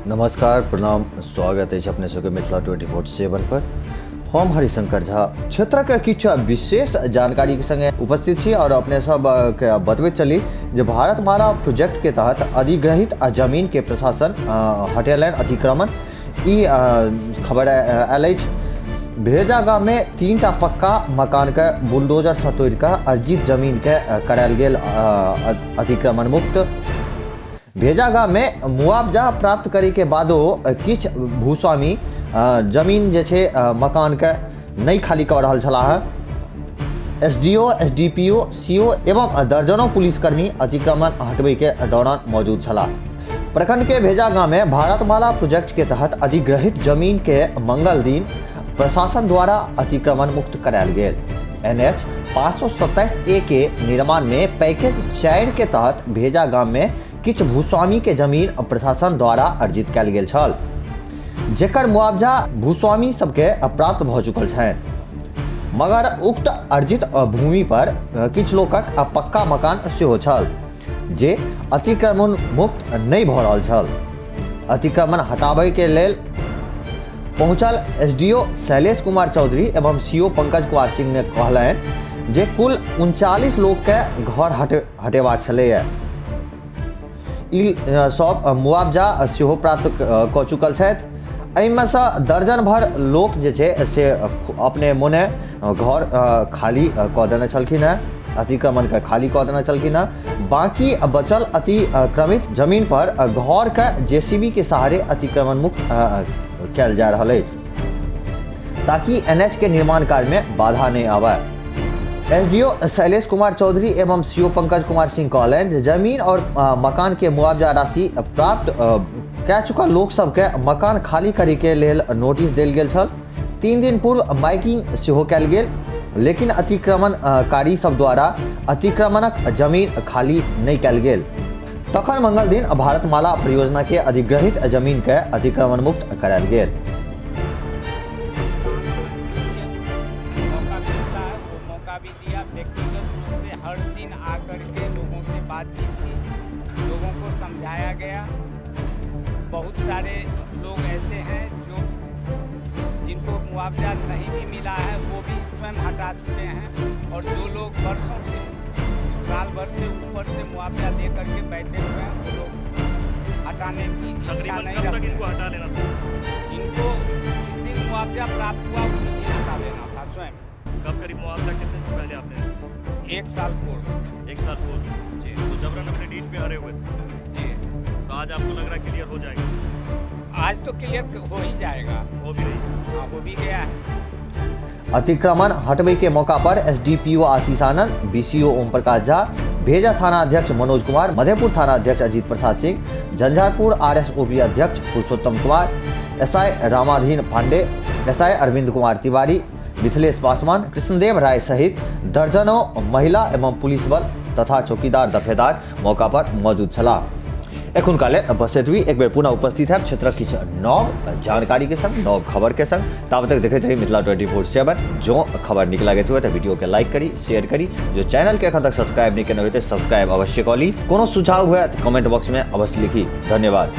नमस्कार, प्रणाम, स्वागत है अपने सबके मिथिला 24/7 पर। हम हरिशंकर झा क्षेत्रक किछु विशेष जानकारी के संगे उपस्थित छी और अपने सब के बतबैत चली जे भारतमाला प्रोजेक्ट के तहत अधिग्रहित जमीन के प्रशासन हटेलनि अतिक्रमण। ई खबर आयल अछि। भेजा गाँव में 3टा पक्का मकान के बुलडोजर से तोड़ कऽ अर्जित जमीन के करायल गेल अतिक्रमण मुक्त। भेजा गाँव में मुआवजा प्राप्त करे के बादो किछ भूस्वामी जमीन जे छै मकान के नहीं खाली कर रहल छलाह। एसडीओ, एसडीपीओ, सीओ एवं दर्जनों पुलिसकर्मी अतिक्रमण हटबे के दौरान मौजूद छलाह। प्रखंड के भेजा गाँव में भारतमाला प्रोजेक्ट के तहत अधिग्रहित जमीन के मंगल दिन प्रशासन द्वारा अतिक्रमण मुक्त करायल गेल। NH 527A के निर्माण में पैकेज 4 के तहत भेजा गाँव में किछ भूस्वामी के जमीन प्रशासन द्वारा अर्जित कयल गेल छल, जेकर मुआवजा भूस्वामी सबके प्राप्त भ चुकल छै। मगर उक्त अर्जित भूमि पर किछ लोकक पक्का मकान सेहो छल जे अतिक्रमण मुक्त नहीं भ रहल छल। अतिक्रमण हटाबै के लेल पहुंचल एसडीओ शैलेश कुमार चौधरी एवं सीओ पंकज कुमार सिंह ने कहलनि जे कुल 39 लोग के घर हटेबाक छलैया। ई सब मुआवजा सेहो प्राप्त क चुकल छथि। एहिमे से दर्जन भर लोक जे छै से अपने मोने घर खाली कऽ देने छलखिन हैं, अतिक्रमण के खाली कऽ देने छलखिन हैं। बाकी बचल अतिक्रमित जमीन पर घर के जेसीबी के सहारे अतिक्रमण मुक्त कयल जा रहल अछि ताकि NH के निर्माण कार्य में बाधा नहीं आवे। एसडीओ शैलेश कुमार चौधरी एवं सीओ पंकज कुमार सिंह कहलनि जमीन और मकान के मुआवजा राशि प्राप्त कए चुकल लोक सबके मकान खाली करे के लेल नोटिस देल गेल छल। 3 दिन पूर्व माइकिंग सेहो कयल गेल, लेकिन अतिक्रमणकारी सब द्वारा अतिक्रमणक जमीन खाली नहीं कयल गेल। तखन मंगल दिन भारतमाला परियोजना के अधिग्रहित जमीन के अतिक्रमण मुक्त करायल गेल। भी दिया, व्यक्तिगत रूप से हर दिन आकर के लोगों से बातचीत की, लोगों को समझाया गया। बहुत सारे लोग ऐसे हैं जो जिनको मुआवजा नहीं भी मिला है वो भी स्वयं हटा चुके हैं, और जो लोग वर्षों से साल भर से ऊपर से मुआवजा दे करके बैठे हुए हैं वो लोग हटाने की इच्छा नहीं रखते। इनको हटा लेना था, इनको जिस दिन मुआवजा प्राप्त हुआ उसी दिन हटा लेना था स्वयं। कब करीब मुआवजा कितने दिन पहले आपने? 1 साल पूर्व। 1 साल पूर्व जी। तो जबरन अपने डीट पे हरे हुए थे जी। तो आज आपको लग रहा है क्लियर हो जाएगा? आज तो क्लियर हो ही जाएगा। हो भी नहीं? हाँ, हो भी गया है। अतिक्रमण हटबे के मौका पर एसडीपीओ आशीष आनंद, बीसीओ ओम प्रकाश झा, भेजा थाना अध्यक्ष मनोज कुमार, मधेपुर थाना अध्यक्ष अजीत प्रसाद सिंह, झंझारपुर RSOB अध्यक्ष पुरुषोत्तम कुमार, SI रामाधीन पांडे, SI अरविंद कुमार तिवारी, मिथिलेश पासवान, कृष्णदेव राय सहित दर्जनों महिला एवं पुलिस बल तथा चौकीदार दफेदार मौका पर मौजूद छलाह। एखन काले बस एतबी। एक बेर पुनः उपस्थित है क्षेत्र किछु नव जानकारी के संग, नव खबर के संग। तब तक देखते रही मिथिला 24/7। जो खबर नीक लागैत हुए तो वीडियो के लाइक करी, शेयर करी। जो चैनल के एखन तक सब्सक्राइब नहीं केने हुए तो सब्सक्राइब अवश्य करी। कोनो सुझाव हुए तो कमेंट बॉक्स में अवश्य लिखी। धन्यवाद।